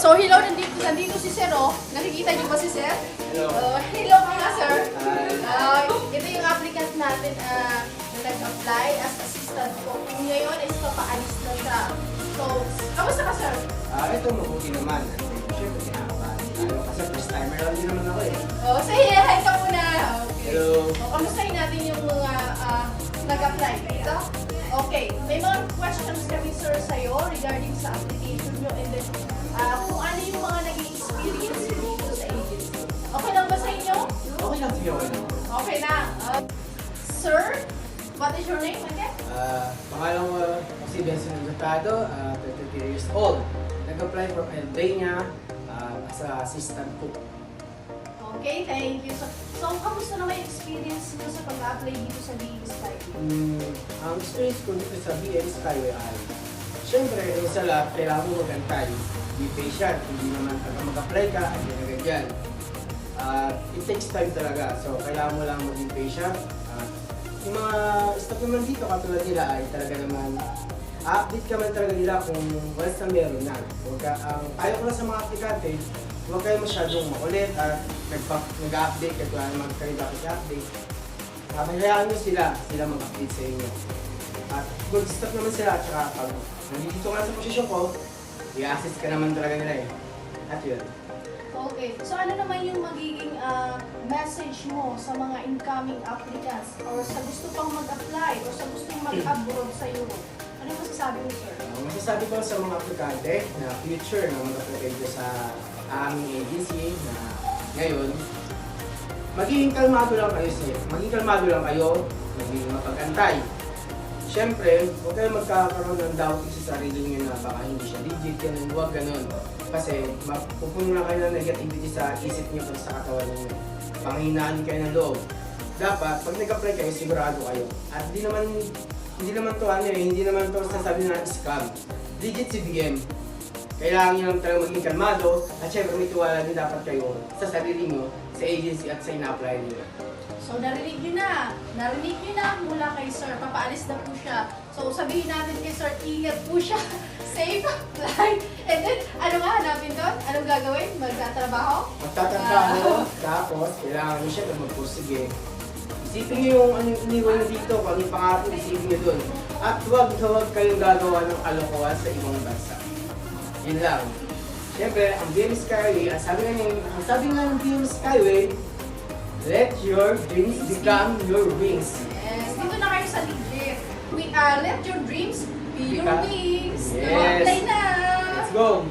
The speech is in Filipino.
So, hello, nandito si Sir, oh. Nakikita niyo ba si Sir? Hello. Hello ka nga, Sir. Hi. Ito yung applicant natin na nag-apply as assistant ko. Ngayon is papaalis na siya. So, kamusta ka, Sir? Ito mabuti naman. Siyempre, kinakabahan tayo kasi first timer lang din naman ako eh. Oh, say hi ka muna. Okay. Hello. So, kamustahin natin yung mga nag-apply. Ito? Okay. May mga questions kami, Sir, sa'yo regarding sa application nyo and then kung ano yung mga naging experience dito sa agency. Okay lang ba sa inyo? Okay lang, sige, okay lang. Okay na. Sir, what is your name again? Pangalan ko si Benson Agutado, 33 years old. Nag-apply for Albania as a assistant cook. Okay, thank you. So kamusta naman yung experience mo sa pag-apply dito sa BM Skyway? Ang experience ko dito sa BM Skyway ay, siyempre, isa lang, kailangan mo magantay. Be patient, hindi naman pag mag-apply ka, ay ganyan. It takes time talaga, so kailangan mo lang maging patient. Yung mga staff naman dito, katulad nila ay talaga naman, update ka man talaga nila kung once na meron na. Ayaw ko lang sa mga aplikante, huwag kayo masyadong makulit at nag-update kahit wala naman kayo dapat i-update. Hayaan nyo sila mag-update sa inyo. At good stuff naman sila at saka pag nandito ka sa posisyon ko, i-assist ka naman talaga nila eh. At yun. Okay, so ano naman yung magiging message mo sa mga incoming applicants or sa gusto pang mag-apply or sa gustong mag-abroad sa Europe? Ano masasabi mo, sir? Masasabi ko sa mga aplikante na future na mag-apply ko sa aming agency na ngayon, magiging kalmado lang kayo magiging mapag-antay. Siyempre, huwag kayo magkakaroon ng doubt sa sarili nyo na baka hindi siya legit, ganun, huwag ganun. Kasi mapupuno lang kayo ng negativity sa isip nyo at sa katawan nyo. Panghinaan kayo ng loob. Dapat, pag nag-apply kayo, sigurado kayo. At hindi naman to sasabi na scam. Legit si BM. Kailangan nyo lang talagang maging kalmado at syempre may tiwala din dapat kayo sa sarili nyo, sa agency at sa ina-apply nyo. So, narinig nyo na mula kay sir. Papaalis na po siya. So, sabihin natin kay sir, ingat po siya. Safe apply. And then, ano nga hanapin doon? Anong gagawin? Magtatrabaho? Magtatrabaho, tapos kailangan nyo siya na magpursige. Isipin nyo yung iniwan nyo dito, kung ano yung pangarap nyo, isipin nyo doon. At huwag kayong gagawa ng kalokohan sa ibang bansa. Yun lang. Siyempre, ang BM Skyway, ang sabi nga ng BM Skyway, let your dreams become your wings. Yes, dito na kayo sa legit. Let your dreams be your wings. Yes. Apply na! Let's go!